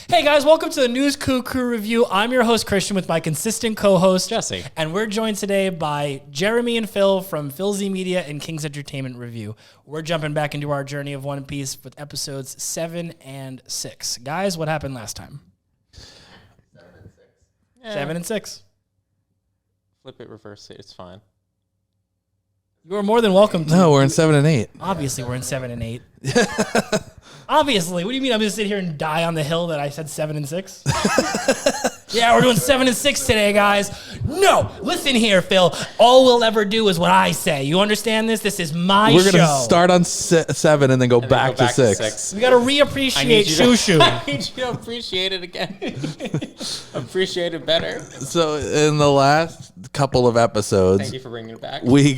Hey guys, welcome to the News Cuckoo Review. I'm your host, Christian, with my consistent co-host, Jesse. And we're joined today by Jeremy and Phil from Phil Z Media and King's Entertainment Review. We're jumping back into our journey of One Piece with episodes 7 and 6. Guys, what happened last time? 7 and 6. Flip it, reverse it. It's fine. You are more than welcome to. No, we're in 7 and 8. Obviously, we're in 7 and 8. Obviously. What do you mean I'm going to sit here and die on the hill that I said 7 and 6? Yeah, we're doing 7 and 6 today, guys. No, listen here, Phil. All we'll ever do is what I say. You understand this? This is my show. We're going to start on 7 and then go back to 6. We got to reappreciate Shushu. I need you to appreciate it again. Appreciate it better. So in the last couple of episodes, Thank you for bringing it back. we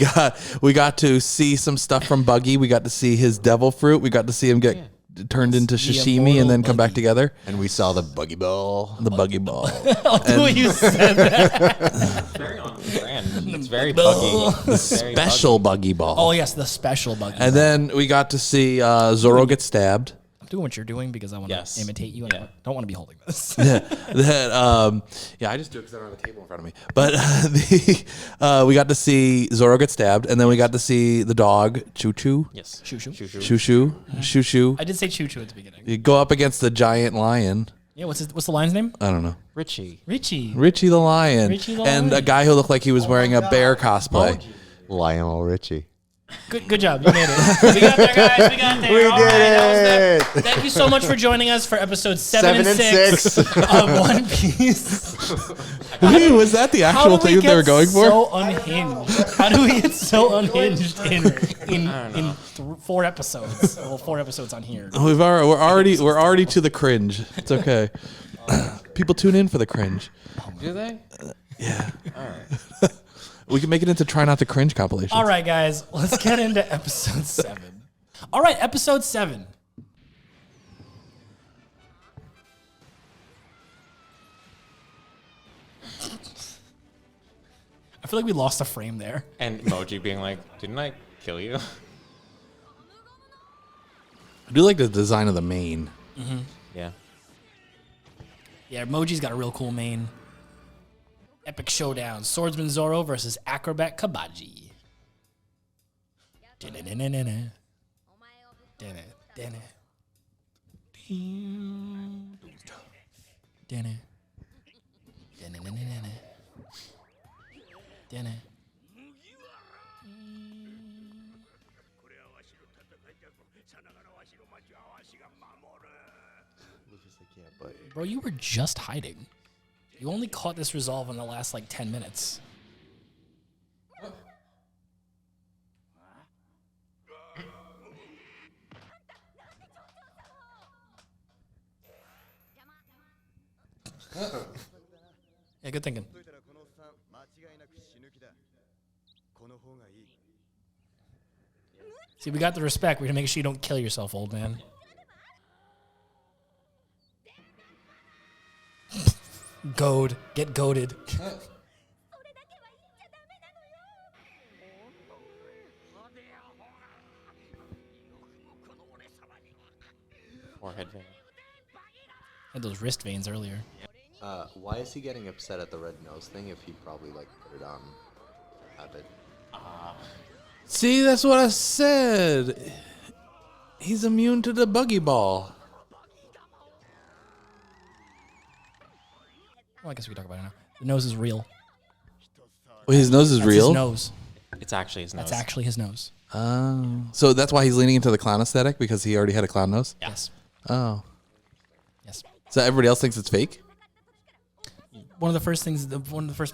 got to see some stuff from Buggy. We got to see his devil fruit. We got to see him get turned into sashimi and then come back together. And we saw the buggy ball. The Buggy Ball. The way you said that. It's very on brand. It's very buggy. The special Buggy Ball. Oh, yes, the special buggy. And then we got to see Zoro get stabbed. I'm doing what you're doing because I want to imitate you. And I don't want to be holding this. I just do it because I don't have a table in front of me. But we got to see Zoro get stabbed, and then we got to see the dog Choo Choo. Yes. Shoo Shoo. I did say Choo Choo at the beginning. You go up against the giant lion. Yeah, what's the lion's name? I don't know. Richie. Richie Richie the lion. Richie the and lion. a guy who looked like he was wearing a bear cosplay. Lionel Richie. Good job. You made it. We got there, guys. We got there. We All did right, it. that was Thank you so much for joining us for episode 7 and 6 of One Piece. Was that the actual thing that they were going for? So unhinged. How do we get so unhinged in 4 episodes? Well, 4 episodes on here. We're already to the cringe. It's okay. People tune in for the cringe. Do they? Yeah. All right. We can make it into try not to cringe compilations. All right, guys, let's get into episode 7. All right, episode 7. I feel like we lost a frame there. And Moji being like, didn't I kill you? I do like the design of the mane. Yeah. Yeah, Moji's got a real cool mane. Epic showdown. Swordsman Zoro versus Acrobat Kabaji. Bro, you were just hiding. You only caught this resolve in the last, 10 minutes. Yeah, good thinking. See, we got the respect. We're going to make sure you don't kill yourself, old man. Goad. Get goaded. Forehead vein. Had those wrist veins earlier. Why is he getting upset at the red nose thing if he probably put it on habit? See, that's what I said. He's immune to the Buggy Ball. Well, I guess we can talk about it now. The nose is real. Wait, his nose is That's real? his nose. It's actually his nose. That's actually his nose. Oh. So that's why he's leaning into the clown aesthetic, because he already had a clown nose? Yes. Oh. Yes. So everybody else thinks it's fake? One of the first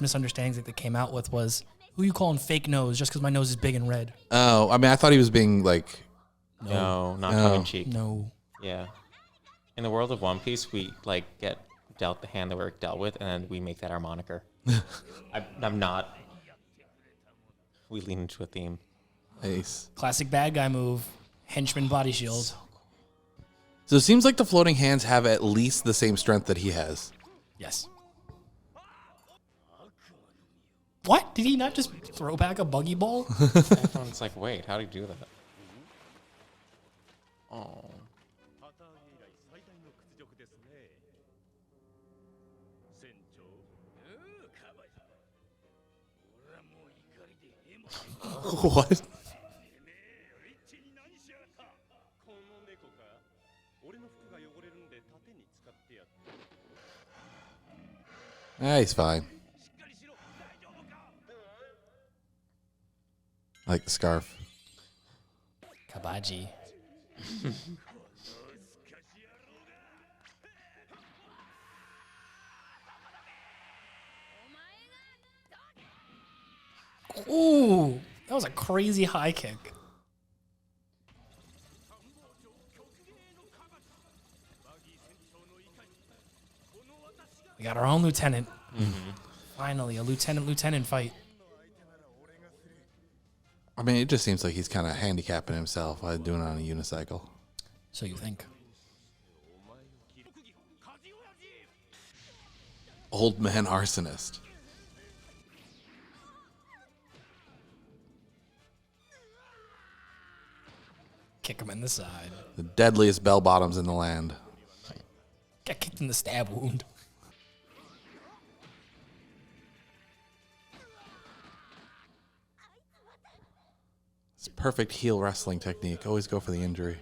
misunderstandings that they came out with was, who you calling fake nose just because my nose is big and red? Oh, I mean, I thought he was being like... No, not tongue in cheek. No. Yeah. In the world of One Piece, we get dealt the hand that we're dealt with, and then we make that our moniker. I'm not. We lean into a theme. Nice. Classic bad guy move. Henchman body shield. So it seems like the floating hands have at least the same strength that he has. Yes. What? Did he not just throw back a buggy ball? Everyone's like, wait, how do you do that? Oh. What? He's fine. I like the scarf. Kabaji. Ooh, that was a crazy high kick. We got our own lieutenant. Finally, a lieutenant fight. I mean, it just seems like he's kind of handicapping himself by doing it on a unicycle. So you think? Old man arsonist. Kick him in the side. The deadliest bell bottoms in the land. Got kicked in the stab wound. It's perfect heel wrestling technique. Always go for the injury.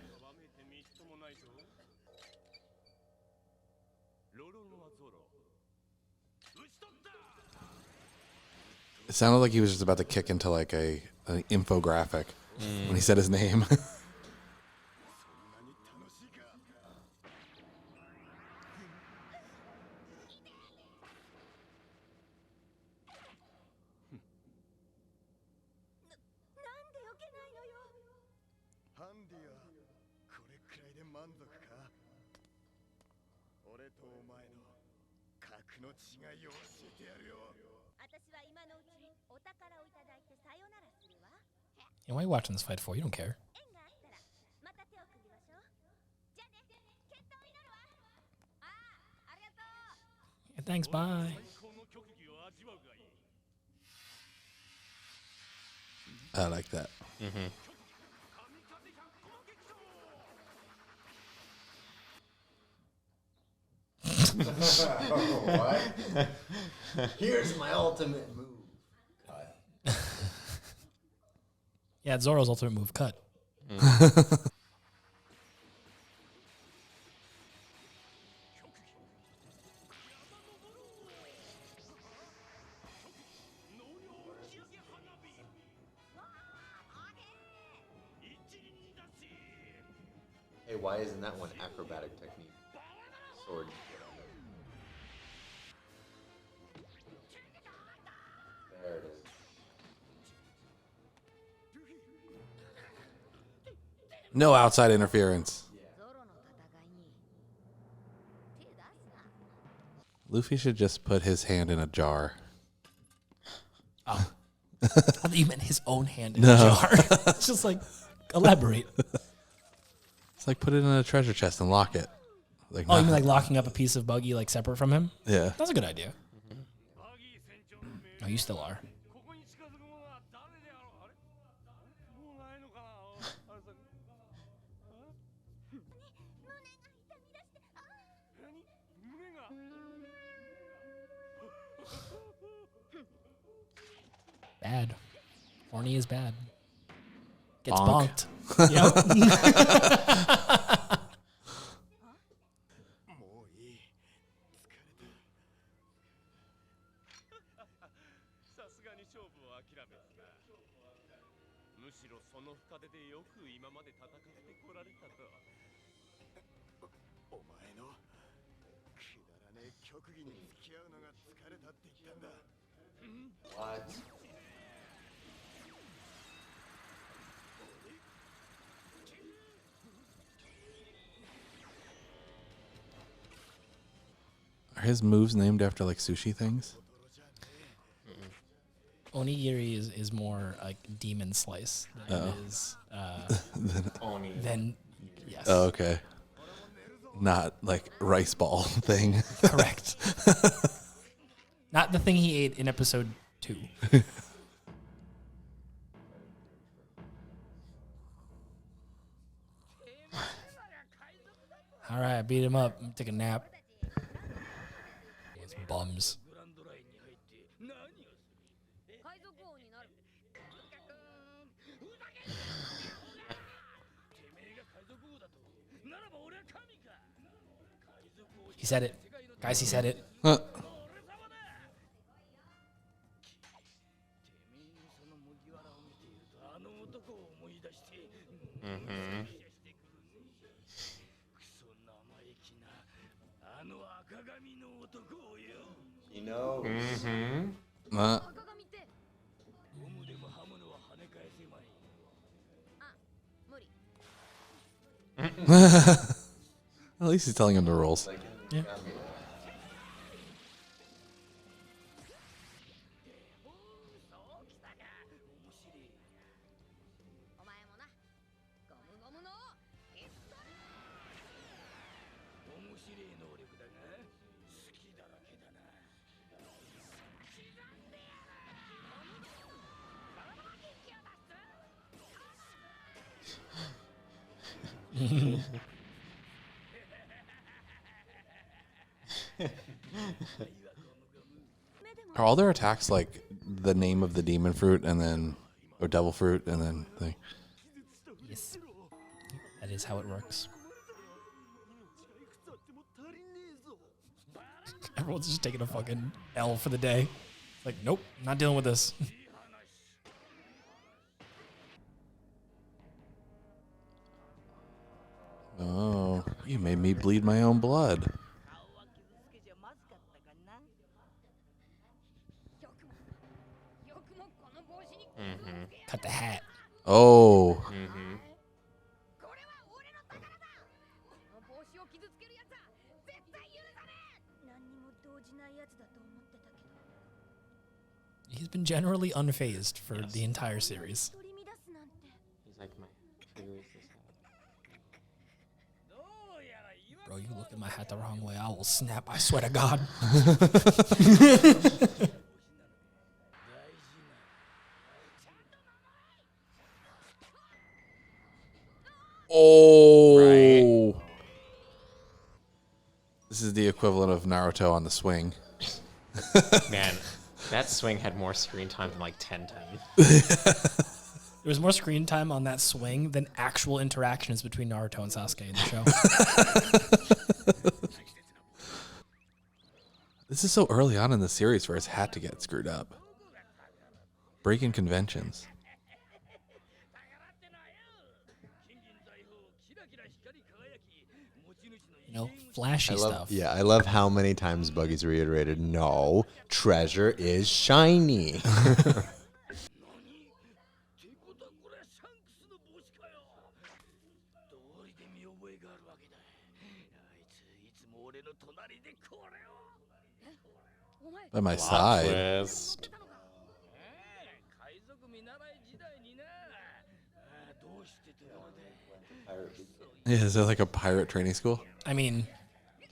It sounded like he was just about to kick into like an infographic when he said his name. Yeah, why are you watching this fight for? You don't care. Yeah, thanks, bye. I like that. What? Here's my ultimate move. Yeah, it's Zoro's ultimate move. Cut. Hey, why isn't that one acrobatic technique? Sword. There it is. No outside interference. Luffy should just put his hand in a jar. Oh. I thought you meant his own hand in a jar. It's just like, elaborate. It's like put it in a treasure chest and lock it. Like, Oh, you mean like locking up a piece of Buggy like separate from him? yeah. That's a good idea. Oh, you still are. Bad. Horny is bad. Gets Bonk. bonked. Yep. What? Are his moves named after like sushi things? Onigiri is more like demon slice than it is than yes. Oh, okay. Not like rice ball thing. Correct. Not the thing he ate in episode 2. All right, beat him up. Take a nap. Bums. He said it. Guys, he said it. Huh. You know. Uh, at least he's telling him the rules. Yeah. Are all their attacks like the name of the demon fruit and then, or devil fruit and then thing? Yes. That is how it works. Everyone's just taking a fucking L for the day. Like, nope, not dealing with this. Oh, you made me bleed my own blood. Cut the hat. Oh, He's been generally unfazed for the entire series. He's like my favorite. Bro, you look at my hat the wrong way, I will snap, I swear to God. oh. This is the equivalent of Naruto on the swing. Man, that swing had more screen time than like 10 times. There was more screen time on that swing than actual interactions between Naruto and Sasuke in the show. This is so early on in the series for his hat to get screwed up. Breaking conventions. You know, flashy stuff. Yeah, I love how many times Buggy's reiterated, no, treasure is shiny. By my Plot side. twist. Yeah, is there like a pirate training school? I mean,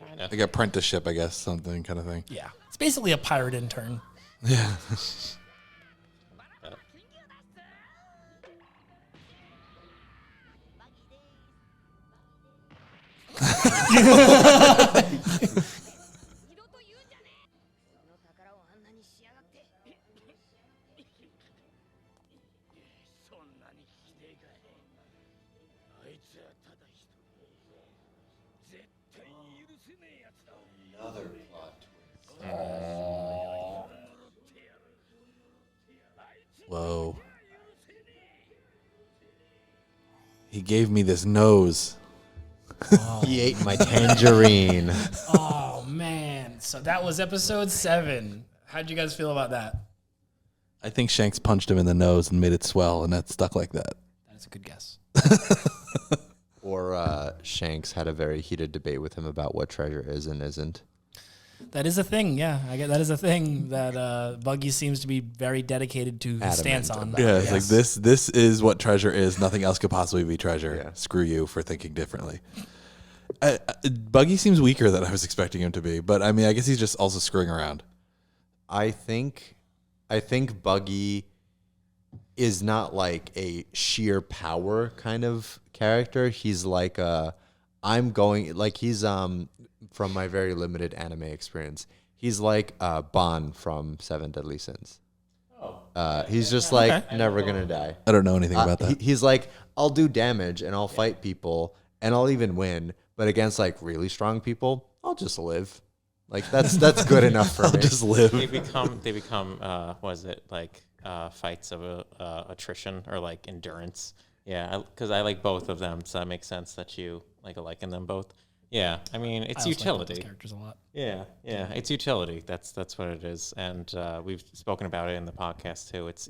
Kinda. Like apprenticeship, I guess, something kind of thing. yeah. It's basically a pirate intern. Yeah. Another plot twist. Whoa. He gave me this nose. He ate my tangerine. Oh, man. So that was episode 7. How'd you guys feel about that? I think Shanks punched him in the nose and made it swell, and that stuck like that. That's a good guess. Or Shanks had a very heated debate with him about what treasure is and isn't. That is a thing, yeah. I get that is a thing that Buggy seems to be very dedicated to his stance on. about. Yeah, it's Yes. like this is what treasure is. Nothing else could possibly be treasure. Yeah. Screw you for thinking differently. Buggy seems weaker than I was expecting him to be, but I mean, I guess he's just also screwing around. I think Buggy is not like a sheer power kind of character. He's like he's from my very limited anime experience. He's like Bond from Seven Deadly Sins. He's just like never gonna die. I don't know anything about that. He's like, I'll do damage and I'll fight people and I'll even win, but against like really strong people, I'll just live. Like that's good enough for me. Just live. They become was it like fights of attrition or like endurance? Yeah, because I like both of them, so that makes sense that you like liking them both. Yeah, I mean it's I also like both utility. those characters a lot. Yeah, it's utility. That's what it is, and we've spoken about it in the podcast too. It's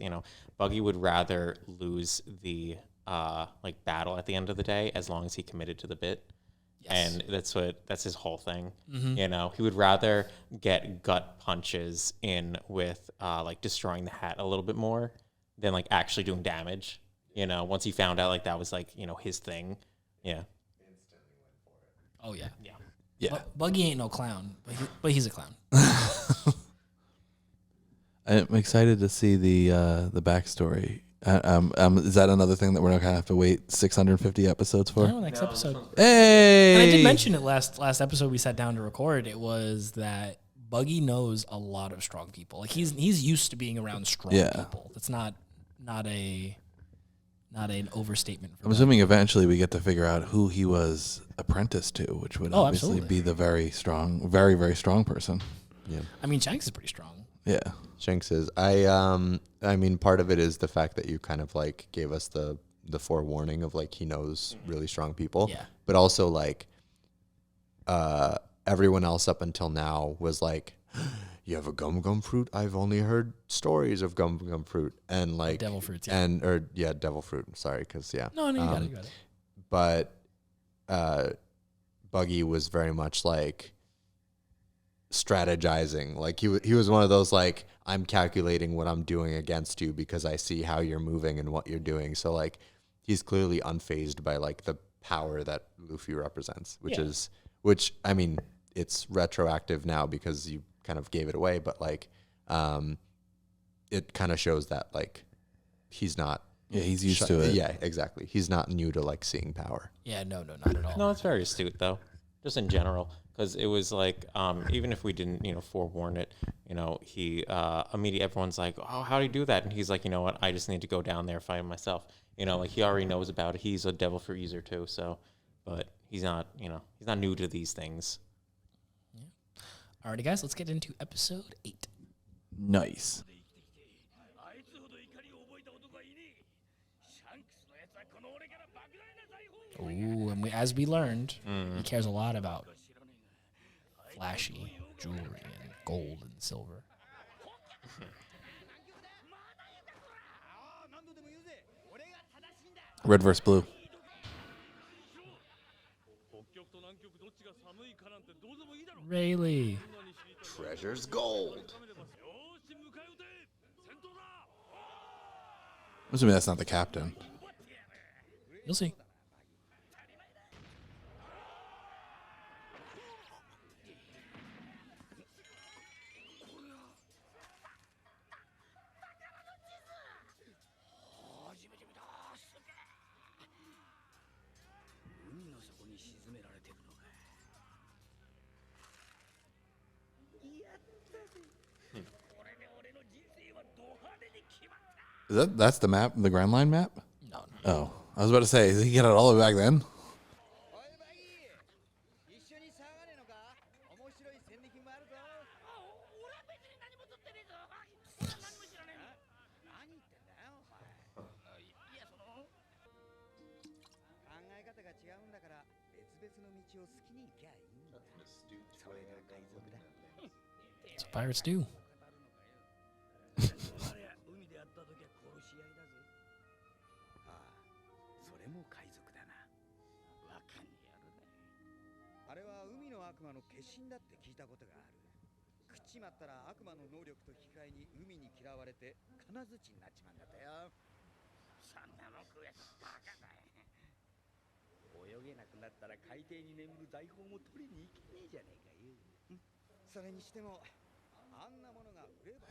Buggy would rather lose the like battle at the end of the day as long as he committed to the bit. Yes. And that's his whole thing. Mm-hmm. He would rather get gut punches in with like destroying the hat a little bit more than like actually doing damage. Once he found out like that was like his thing. Yeah. Oh yeah. Yeah. Buggy ain't no clown, but he's a clown. I'm excited to see the backstory. Is that another thing that we're not gonna have to wait 650 episodes for? No, next episode. Hey! And I did mention it last episode we sat down to record. It was that Buggy knows a lot of strong people. Like he's used to being around strong people. That's not an overstatement. I'm assuming eventually we get to figure out who he was apprenticed to, which would obviously be the very strong, very, very strong person. Yeah. I mean, Shanks is pretty strong. Yeah. Shanks is. I mean, part of it is the fact that you kind of like gave us the forewarning of like he knows really strong people. Yeah. But also like everyone else up until now was like, you have a gum fruit? I've only heard stories of gum fruit and like Devil fruits, devil fruit. Sorry, because No, you got it. But Buggy was very much like strategizing. Like he was one of those like, I'm calculating what I'm doing against you because I see how you're moving and what you're doing. So like he's clearly unfazed by like the power that Luffy represents, which I mean it's retroactive now because you kind of gave it away, but like it kind of shows that like he's not he's used to it. Yeah, exactly. He's not new to like seeing power. Yeah, no, not at all. No, it's very astute though, just in general, because it was like even if we didn't forewarn it, he immediately everyone's like, oh, how do you do that? And he's like, you know what, I just need to go down there fight myself. Like he already knows about it. He's a devil fruit user too, so but he's not he's not new to these things. Alrighty, guys, let's get into episode 8. Nice. Ooh, and as we learned, he cares a lot about flashy jewelry and gold and silver. Red versus blue. Rayleigh. Treasure's gold. I'm assuming that's not the captain. You'll see. That's the map, the Grand Line map? No. Oh, I was about to say, did he get it all the way back then? That's what pirates do.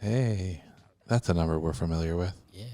Hey, that's a number we're familiar with. Yeah.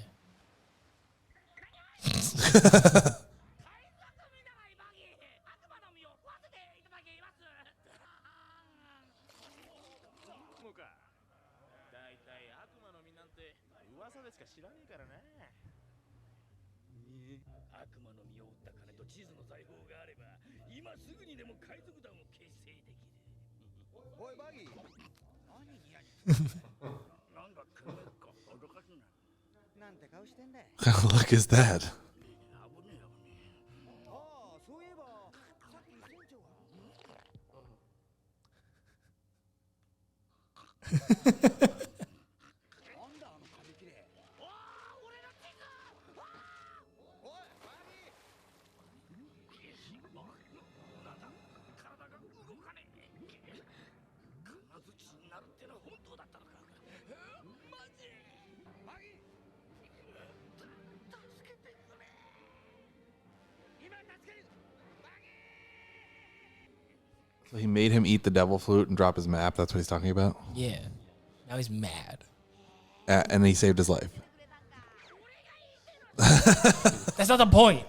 What kind of look is that? So he made him eat the devil flute and drop his map. That's what he's talking about. Yeah. Now he's mad. And he saved his life. That's not the point.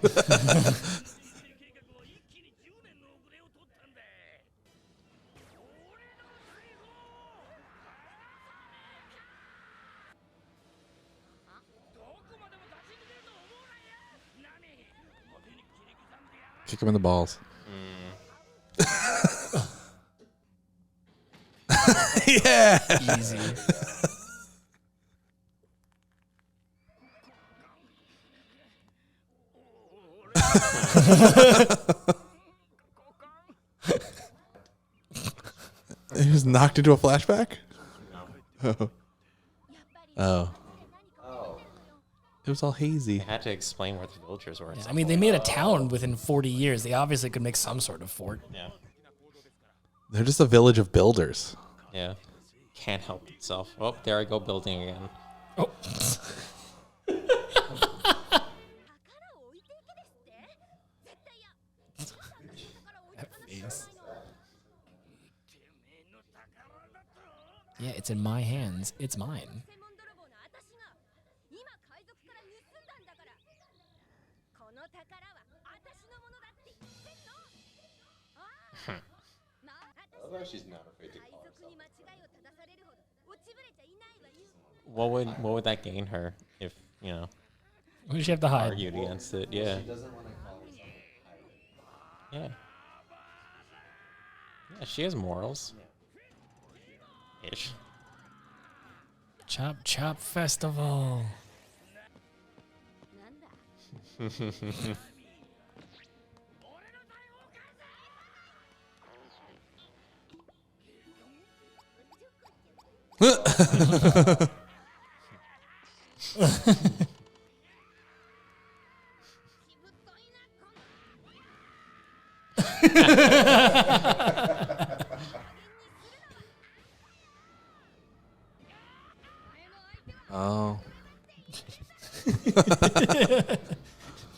Kick him in the balls. Yeah. Easy. He was knocked into a flashback? Oh. Oh. It was all hazy. They had to explain where the villagers were. Yeah, I mean, they made a town within 40 years. They obviously could make some sort of fort. Yeah. They're just a village of builders. Yeah. Can't help itself. Oh, there I go building again. Oh. That face. Yeah, it's in my hands. It's mine. She's not afraid to call herself. What would that gain her if, you know, What does she have to hide? argued against it? Yeah. She doesn't want to call herself a pirate. Yeah. Yeah, she has morals. Ish. Chop Chop Festival. Oh.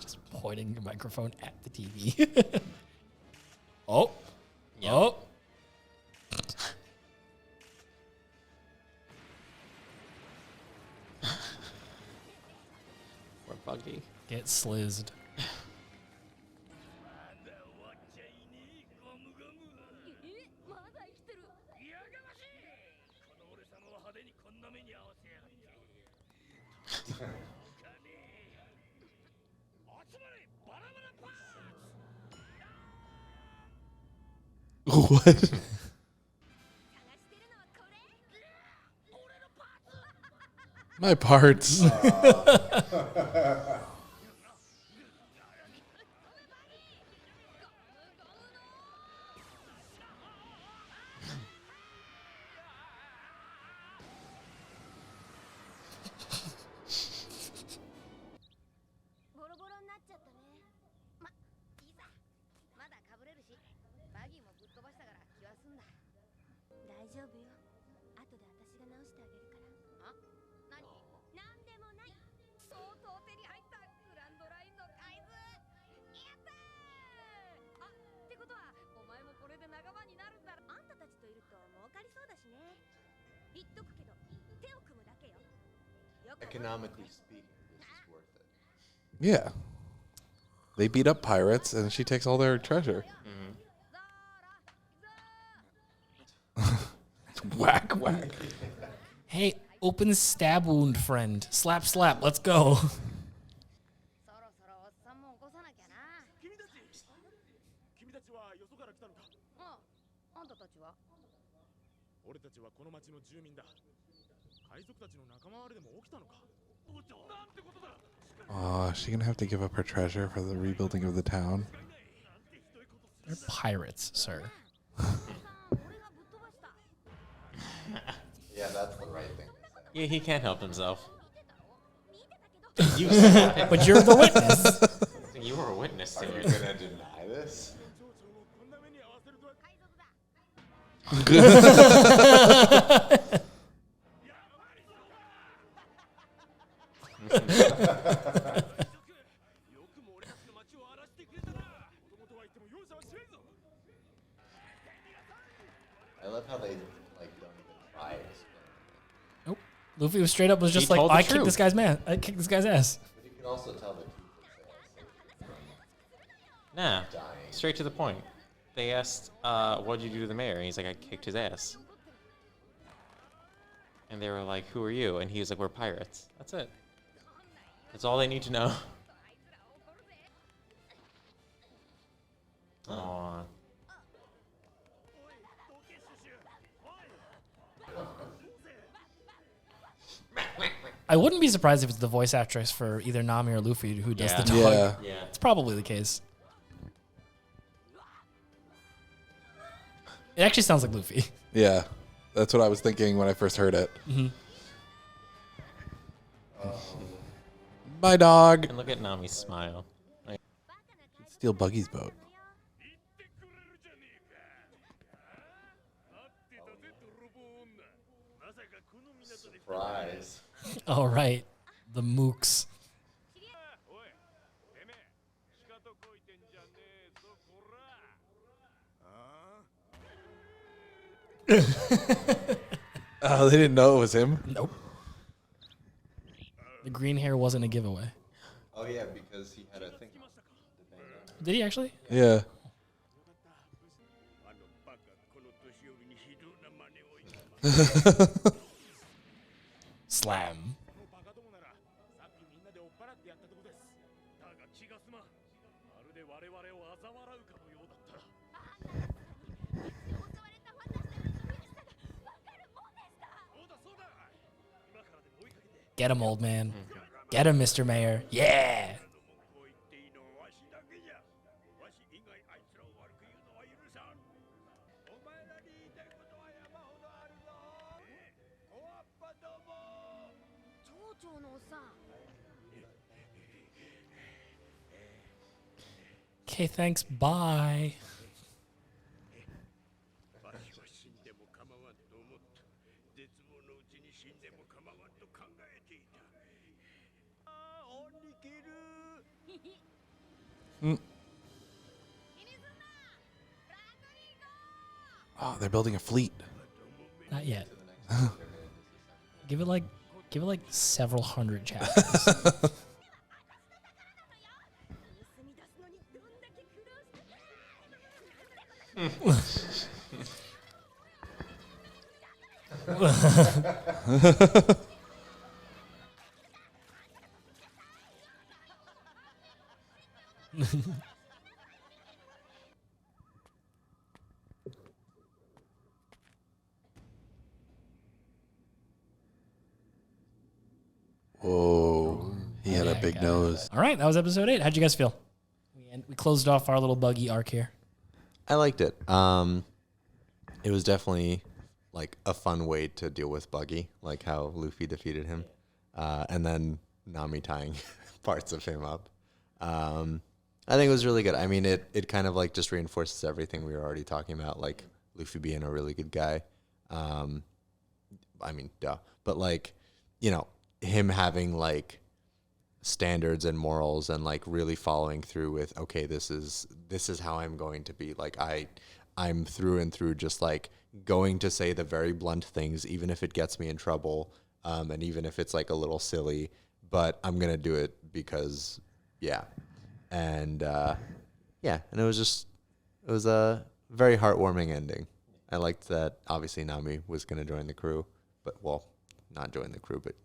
Just pointing your microphone at the TV. Oh. Yep. Oh. Or Buggy. Get slizzed. What? My parts. Economically speaking, this is worth it. Yeah. They beat up pirates and she takes all their treasure. Whack, whack. Hey, Open stab wound, friend. Slap, slap. Let's go. そろそろおっさんも起こさなきゃな。君たちはよそから来たのか。あんたたちは俺たちはこの町の住民だ。海賊たちの仲間割れでも起きたのか。なんてことだ。 Oh, is she gonna have to give up her treasure for the rebuilding of the town? They're pirates, sir. さん俺がぶっ飛ばした。 Yeah, that's the right thing. Yeah, he can't help himself. 見てたけど You, But you're the witness. you were a witness to it. gonna deny this? こんな目に遭わせるとは。海賊だ。 よくも俺たちの町を荒らしてくれたな。子供とは言っても容赦はしないぞ。 I love how they like don't even try. Nope. Luffy was straight up was just He like, told the I kicked truth. this guy's man. I kicked this guy's ass. But you can also tell the truth Nah, straight to the point. They asked, what'd you do to the mayor? And he's like, I kicked his ass. And they were like, who are you? And he was like, we're pirates. That's it. That's all they need to know. Aww. I wouldn't be surprised if it's the voice actress for either Nami or Luffy who does Yeah. the dog. Yeah. Yeah. It's probably the case. It actually sounds like Luffy. Yeah. That's what I was thinking when I first heard it. Bye, dog. And look at Nami's smile. Like, Steal Buggy's boat. 言ってくれるじゃねえか。待ってたぜ泥棒女。まさかこの港で。 Surprise. All right. The mooks. おい、てめえ、しかとこいてんじゃねえぞ、こら。あ Oh, they didn't know it was him? Nope. The green hair wasn't a giveaway. Oh yeah, because he had a thing. Did he actually? Yeah. あのバカ、この年寄りにひどな真似をいた。 Slam. このバカどもなら、さっきみんなで追っ払ってやったとこです。だが気が済まん。まるで我々を嘲笑うかのようだった。襲われた私たちの悔しさがわかるもんでした。そうだそうだ。今からでも追いかけて。 Get him, old man. Get him, Mr. Mayor. Yeah. こう言っていいのはわしだけじゃ。わし以外あいつらを悪く言うのは許さん。お前らに言いたいことは山ほどあるぞ。おわっぱども。町長のおっさん。 Okay, thanks. Bye. わしは死んでも構わんと思った。絶望のうちに死んでも構わんと考えていた。ああ、恩に切る。 Oh, they're building a fleet. Not yet. give it like several hundred chapters. 盗み出すのにどんだけ苦労したか。 Whoa. He had a big nose. All right, that was episode 8. How'd you guys feel? We closed off our little buggy arc here. I liked it. It was definitely like a fun way to deal with Buggy, like how Luffy defeated him, and then Nami tying parts of him up. I think it was really good. I mean, it kind of like just reinforces everything we were already talking about, like Luffy being a really good guy. I mean, duh. But like, you know, him having like standards and morals and like really following through with, okay, this is how I'm going to be. Like I'm through and through just like going to say the very blunt things, even if it gets me in trouble, and even if it's like a little silly, but I'm gonna do it because, yeah. And yeah, and it was a very heartwarming ending. I liked that obviously Nami was gonna join the crew, but well, not join the crew, but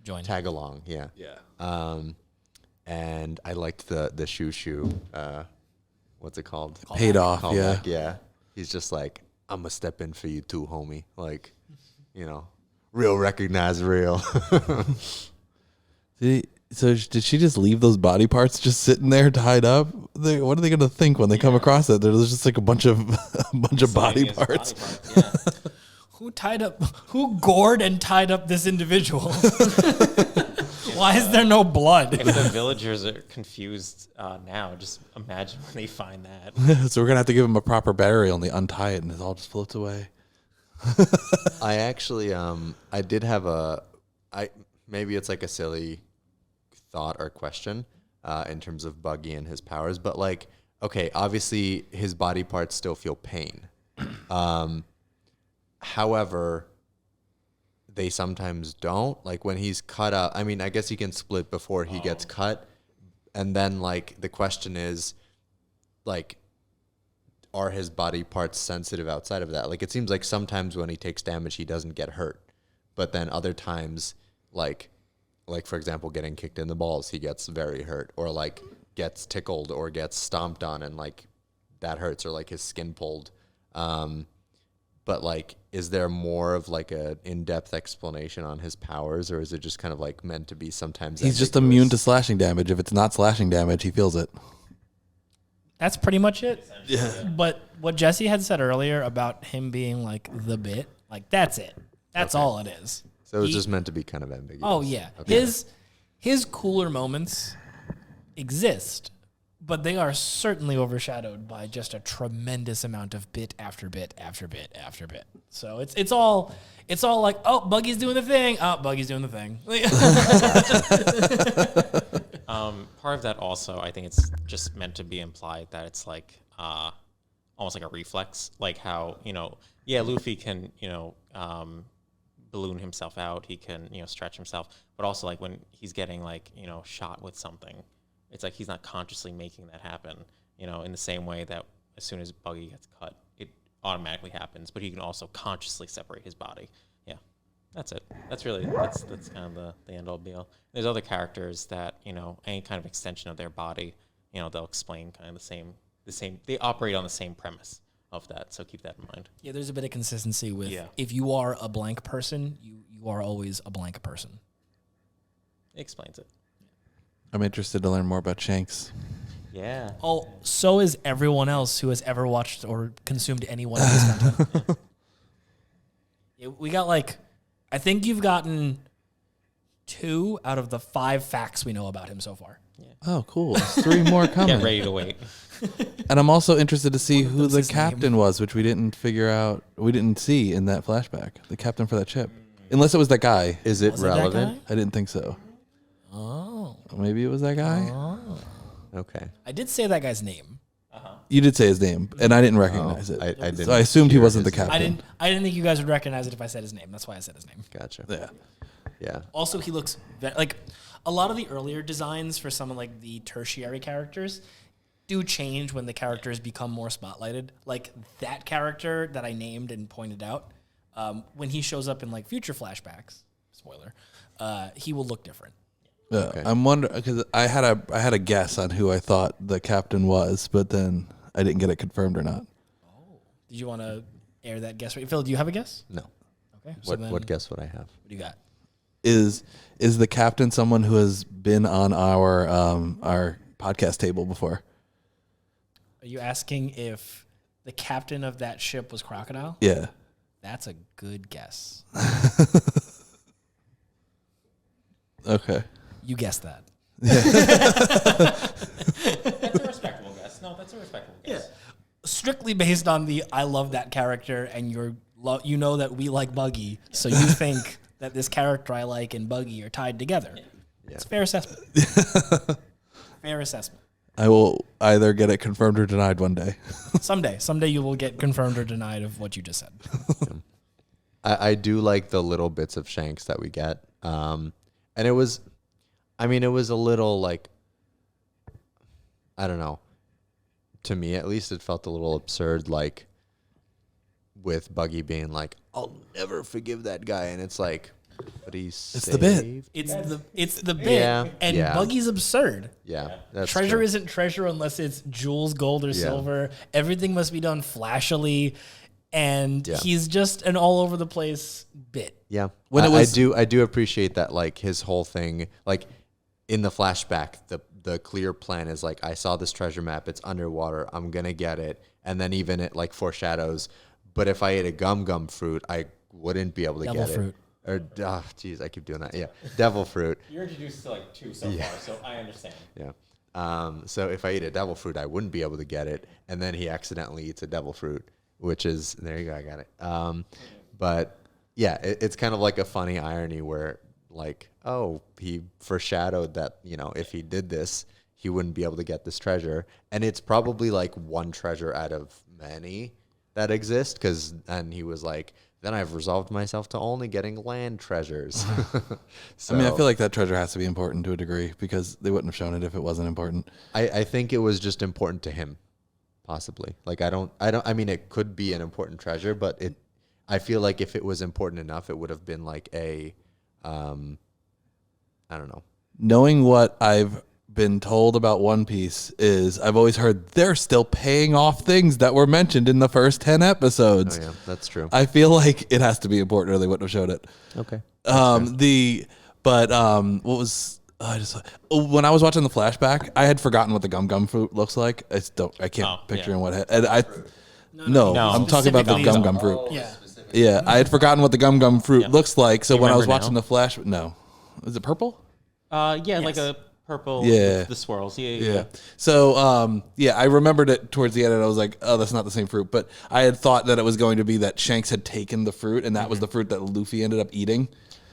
Join. tag along. Yeah. Yeah. And I liked the shoo. What's it called? Paid off. Yeah. Callback, yeah. He's just like, I'm gonna step in for you too, homie. Like, real recognize real. So did she just leave those body parts just sitting there tied up? What are they gonna think when they come across it? There's just like a bunch of body parts. Yeah. Who gored and tied up this individual? Why is there no blood? If the villagers are confused now, just imagine when they find that. So we're gonna have to give him a proper burial and they untie it and it all just floats away. I actually, I did have maybe it's like a silly thought or question in terms of Buggy and his powers, but like, okay, obviously his body parts still feel pain. However, they sometimes don't. Like when he's cut up, I mean, I guess he can split before he gets cut. And then like the question is like, are his body parts sensitive outside of that? Like it seems like sometimes when he takes damage, he doesn't get hurt. But then other times, like for example, getting kicked in the balls, he gets very hurt, or like gets tickled or gets stomped on and like that hurts, or like his skin pulled. But like, is there more of like a in-depth explanation on his powers, or is it just kind of like meant to be sometimes He's just ambiguous? immune to slashing damage. If it's not slashing damage, he feels it. That's pretty much it. Yeah. But what Jesse had said earlier about him being like the bit, like that's it. That's all it is. So it's just meant to be kind of ambiguous. Oh yeah. Okay. His cooler moments exist, but they are certainly overshadowed by just a tremendous amount of bit after bit after bit after bit. So it's all like, oh, Buggy's doing the thing. Oh, Buggy's doing the thing. Part of that also, I think it's just meant to be implied that it's like almost like a reflex, like how Luffy can balloon himself out, he can stretch himself, but also like when he's getting like shot with something, it's like he's not consciously making that happen. In the same way that as soon as Buggy gets cut, it automatically happens, but he can also consciously separate his body. Yeah, that's it. That's kind of the end all be all. There's other characters that any kind of extension of their body, they'll explain kind of the same. They operate on the same premise of that, so keep that in mind. Yeah, there's a bit of consistency with if you are a blank person, you are always a blank person. It explains it. I'm interested to learn more about Shanks. Yeah. Oh, so is everyone else who has ever watched or consumed any one of his content. Yeah, we got I think you've gotten 2 out of the 5 facts we know about him so far. Yeah. Oh, cool. There's 3 more coming. Get ready to wait. And I'm also interested to see who them's the his captain was, which we didn't figure out. We didn't see in that flashback. The captain for that ship. Unless it was that guy. Is it Was it that relevant? guy? I didn't think so. Oh. Maybe it was that guy. Okay. I did say that guy's name. You did say his name, and I didn't recognize it. I didn't. So I assumed he hear wasn't the his- captain. I didn't think you guys would recognize it if I said his name. That's why I said his name. Gotcha. Yeah. Yeah. Also, he looks like a lot of the earlier designs for some of the tertiary characters do change when the characters become more spotlighted. Like that character that I named and pointed out, when he shows up in future flashbacks, spoiler, he will look different. Yeah. I'm wondering because I had a guess on who I thought the captain was, but then I didn't get it confirmed or not. Did you want to air that guess? Phil, do you have a guess? No. Okay. So then, What guess would I have? What do you got? Is the captain someone who has been on our podcast table before? Are you asking if the captain of that ship was Crocodile? Yeah. That's a good guess. Okay. You guessed that. That's a respectable guess. No, that's a respectable guess. Strictly based on the I love that character and you know that we like Buggy, so you think that this character I like and Buggy are tied together. Yeah. It's a fair assessment. Fair assessment. I will either get it confirmed or denied one day. Someday you will get confirmed or denied of what you just said. I do like the little bits of Shanks that we get. And it was a little I don't know. To me, at least, it felt a little absurd, with Buggy being like, I'll never forgive that guy. And it's like, he's It's the bit. saved. It's the bit, Yeah, and yeah. Buggy's absurd. Yeah, that's Treasure true. isn't treasure unless it's jewels, gold, or silver. Everything must be done flashily, and Yeah. he's just an all over the place bit. Yeah, When I it was- do appreciate that. Like his whole thing, like in the flashback, the clear plan is like, I saw this treasure map. It's underwater. I'm gonna get it, and then even it like foreshadows. But if I ate a gum fruit, I wouldn't be able to Devil get fruit. it. Or geez, I keep doing that. Yeah, devil fruit. You're introduced to like 2 so far, so I understand. Yeah. So if I eat a devil fruit, I wouldn't be able to get it. And then he accidentally eats a devil fruit, which is, there you go, I got it. But yeah, it's kind of like a funny irony where like, oh, he foreshadowed that, you know, if he did this, he wouldn't be able to get this treasure. And it's probably like one treasure out of many that exist. And he was like, then I've resolved myself to only getting land treasures. So, I mean, I feel like that treasure has to be important to a degree because they wouldn't have shown it if it wasn't important. I think it was just important to him, possibly. Like I mean, it could be an important treasure, but I feel like if it was important enough, it would have been like I don't know. Knowing what I've been told about One Piece is I've always heard they're still paying off things that were mentioned in the first 10 episodes. Oh yeah, that's true. I feel like it has to be important or they wouldn't have showed it. Okay. What was when I was watching the flashback, I had forgotten what the gum fruit looks like. I can't picture in what and No, I'm talking about the Specifically, gum fruit. Yeah. Yeah, I had forgotten what the gum fruit looks like. So You when I was remember watching now? the flash, no, is it purple? Yeah, like a purple Yeah. with the swirls. Yeah. So, I remembered it towards the end, and I was like, "Oh, that's not the same fruit." But I had thought that it was going to be that Shanks had taken the fruit, and that was the fruit that Luffy ended up eating.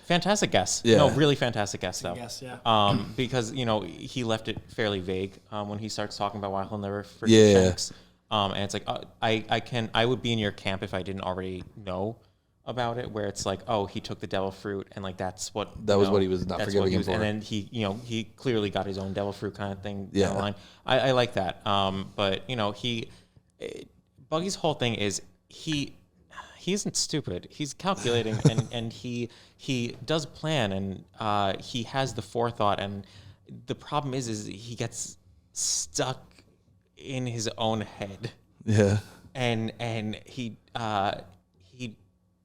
Fantastic guess. Yeah. No, really fantastic guess though. Yes, yeah. Because he left it fairly vague when he starts talking about why he'll never forget Yeah. Shanks. And it's like I would be in your camp if I didn't already know about it. Where it's like, oh, he took the devil fruit, and like that's what That was what he was not that's forgiving what he him was, for. And then he clearly got his own devil fruit kind of thing down Yeah. the line. I like that. But Buggy's whole thing is he isn't stupid. He's calculating and he does plan and he has the forethought. And the problem is he gets stuck in his own head. Yeah. And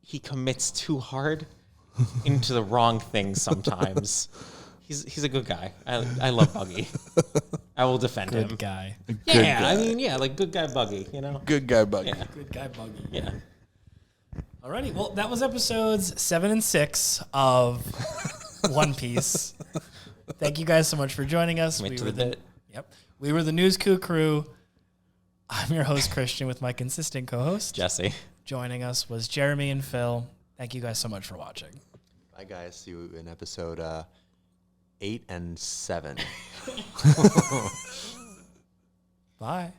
he commits too hard into the wrong things sometimes. He's a good guy. I love Buggy. I will defend him. Good guy. Yeah, guy. I mean, yeah, like good guy Buggy, you know? Good guy, Buggy. Yeah, Good guy, Buggy. yeah. Alrighty, well, that was episodes 7 and 6 of One Piece. Thank you guys so much for joining us. Commit to the bit. We were the News Coup crew. I'm your host, Christian, with my consistent co-host. Jesse. Joining us was Jeremy and Phil. Thank you guys so much for watching. Bye guys. See you in episode 8 and 7. Bye.